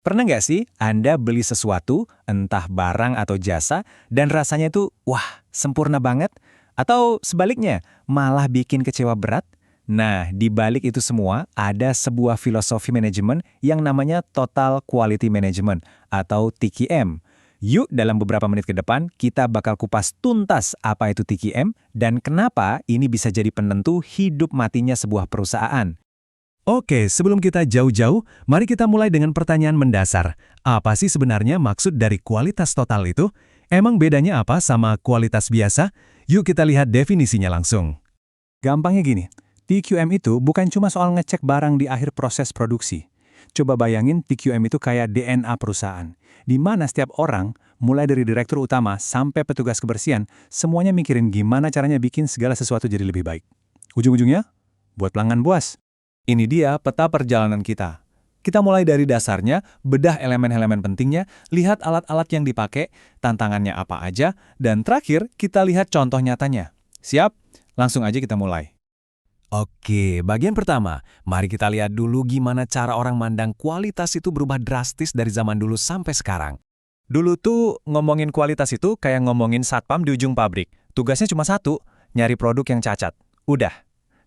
Pernah nggak sih Anda beli sesuatu, entah barang atau jasa, dan rasanya itu, wah, sempurna banget? Atau sebaliknya, malah bikin kecewa berat? Nah, di balik itu semua, ada sebuah filosofi manajemen yang namanya Total Quality Management, atau TQM. Yuk, dalam beberapa menit ke depan, kita bakal kupas tuntas apa itu TQM, dan kenapa ini bisa jadi penentu hidup matinya sebuah perusahaan. Oke, sebelum kita jauh-jauh, mari kita mulai dengan pertanyaan mendasar. Apa sih sebenarnya maksud dari kualitas total itu? Emang bedanya apa sama kualitas biasa? Yuk kita lihat definisinya langsung. Gampangnya gini, TQM itu bukan cuma soal ngecek barang di akhir proses produksi. Coba bayangin TQM itu kayak DNA perusahaan, di mana setiap orang, mulai dari direktur utama sampai petugas kebersihan, semuanya mikirin gimana caranya bikin segala sesuatu jadi lebih baik. Ujung-ujungnya, buat pelanggan puas. Ini dia peta perjalanan kita. Kita mulai dari dasarnya, bedah elemen-elemen pentingnya, lihat alat-alat yang dipakai, tantangannya apa aja, dan terakhir kita lihat contoh nyatanya. Siap? Langsung aja kita mulai. Oke, bagian pertama. Mari kita lihat dulu gimana cara orang mandang kualitas itu berubah drastis dari zaman dulu sampai sekarang. Dulu tuh ngomongin kualitas itu kayak ngomongin satpam di ujung pabrik. Tugasnya cuma satu, nyari produk yang cacat. Udah.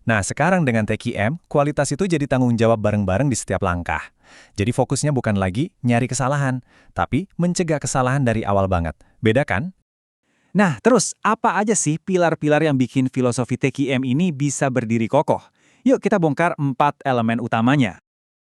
Nah, sekarang dengan TQM, kualitas itu jadi tanggung jawab bareng-bareng di setiap langkah. Jadi fokusnya bukan lagi nyari kesalahan, tapi mencegah kesalahan dari awal banget. Beda kan? Nah, terus apa aja sih pilar-pilar yang bikin filosofi TQM ini bisa berdiri kokoh? Yuk kita bongkar 4 elemen utamanya.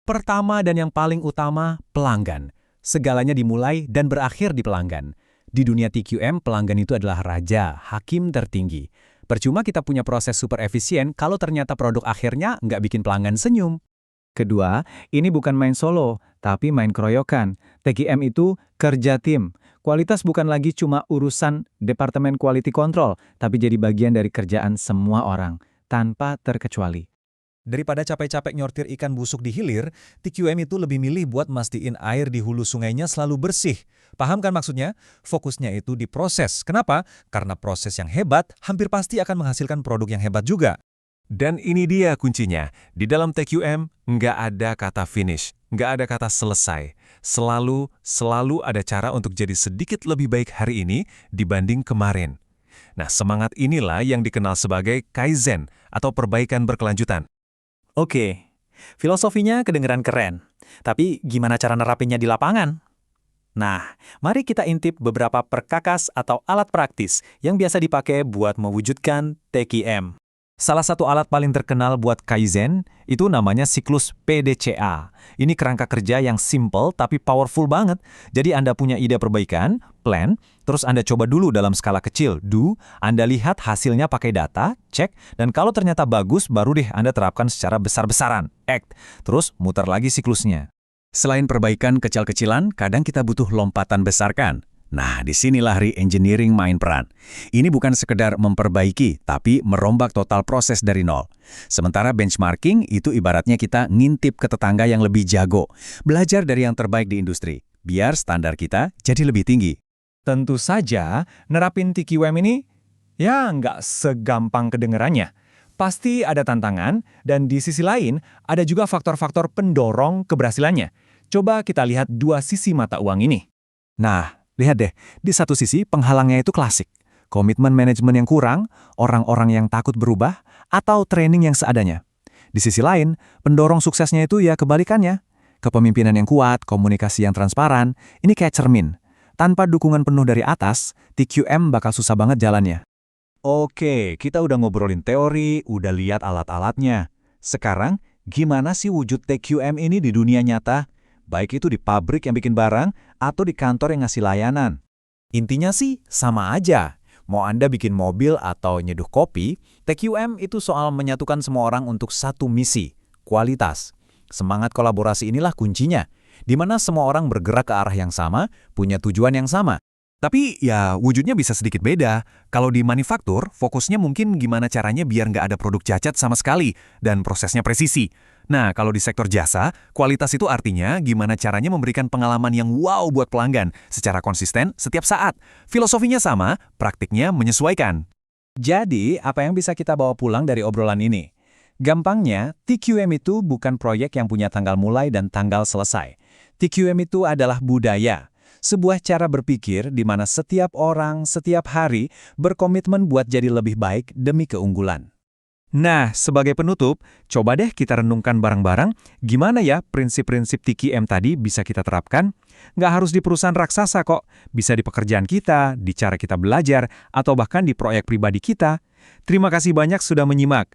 Pertama dan yang paling utama, pelanggan. Segalanya dimulai dan berakhir di pelanggan. Di dunia TQM, pelanggan itu adalah raja, hakim tertinggi. Percuma kita punya proses super efisien kalau ternyata produk akhirnya nggak bikin pelanggan senyum. Kedua, ini bukan main solo, tapi main keroyokan. TQM itu kerja tim. Kualitas bukan lagi cuma urusan Departemen Quality Control, tapi jadi bagian dari kerjaan semua orang, tanpa terkecuali. Daripada capek-capek nyortir ikan busuk di hilir, TQM itu lebih milih buat mastiin air di hulu sungainya selalu bersih. Paham kan maksudnya? Fokusnya itu di proses. Kenapa? Karena proses yang hebat hampir pasti akan menghasilkan produk yang hebat juga. Dan ini dia kuncinya. Di dalam TQM, nggak ada kata finish, nggak ada kata selesai. Selalu ada cara untuk jadi sedikit lebih baik hari ini dibanding kemarin. Nah, semangat inilah yang dikenal sebagai Kaizen atau perbaikan berkelanjutan. Oke, filosofinya kedengeran keren. Tapi gimana cara nerapinnya di lapangan? Nah, mari kita intip beberapa perkakas atau alat praktis yang biasa dipakai buat mewujudkan TQM. Salah satu alat paling terkenal buat Kaizen itu namanya siklus PDCA. Ini kerangka kerja yang simple tapi powerful banget. Jadi Anda punya ide perbaikan, plan, terus Anda coba dulu dalam skala kecil, do, Anda lihat hasilnya pakai data, cek, dan kalau ternyata bagus, baru deh Anda terapkan secara besar-besaran, act. Terus muter lagi siklusnya. Selain perbaikan kecil-kecilan, kadang kita butuh lompatan besar kan? Nah, disinilah re-engineering main peran. Ini bukan sekedar memperbaiki, tapi merombak total proses dari nol. Sementara benchmarking itu ibaratnya kita ngintip ke tetangga yang lebih jago. Belajar dari yang terbaik di industri, biar standar kita jadi lebih tinggi. Tentu saja, nerapin TQM ini, ya nggak segampang kedengerannya. Pasti ada tantangan, dan di sisi lain, ada juga faktor-faktor pendorong keberhasilannya. Coba kita lihat dua sisi mata uang ini. Nah, lihat deh, di satu sisi penghalangnya itu klasik. Komitmen manajemen yang kurang, orang-orang yang takut berubah, atau training yang seadanya. Di sisi lain, pendorong suksesnya itu ya kebalikannya. Kepemimpinan yang kuat, komunikasi yang transparan, ini kayak cermin. Tanpa dukungan penuh dari atas, TQM bakal susah banget jalannya. Oke, kita udah ngobrolin teori, udah lihat alat-alatnya. Sekarang, gimana sih wujud TQM ini di dunia nyata? Baik itu di pabrik yang bikin barang, atau di kantor yang ngasih layanan. Intinya sih sama aja. Mau Anda bikin mobil atau nyeduh kopi, TQM itu soal menyatukan semua orang untuk satu misi, kualitas. Semangat kolaborasi inilah kuncinya, di mana semua orang bergerak ke arah yang sama, punya tujuan yang sama. Tapi ya wujudnya bisa sedikit beda. Kalau di manufaktur, fokusnya mungkin gimana caranya biar nggak ada produk cacat sama sekali, dan prosesnya presisi. Nah, kalau di sektor jasa, kualitas itu artinya gimana caranya memberikan pengalaman yang wow buat pelanggan secara konsisten setiap saat. Filosofinya sama, praktiknya menyesuaikan. Jadi, apa yang bisa kita bawa pulang dari obrolan ini? Gampangnya, TQM itu bukan proyek yang punya tanggal mulai dan tanggal selesai. TQM itu adalah budaya, sebuah cara berpikir di mana setiap orang, setiap hari berkomitmen buat jadi lebih baik demi keunggulan. Nah, sebagai penutup, coba deh kita renungkan bareng-bareng gimana ya prinsip-prinsip TQM tadi bisa kita terapkan. Nggak harus di perusahaan raksasa kok, bisa di pekerjaan kita, di cara kita belajar, atau bahkan di proyek pribadi kita. Terima kasih banyak sudah menyimak.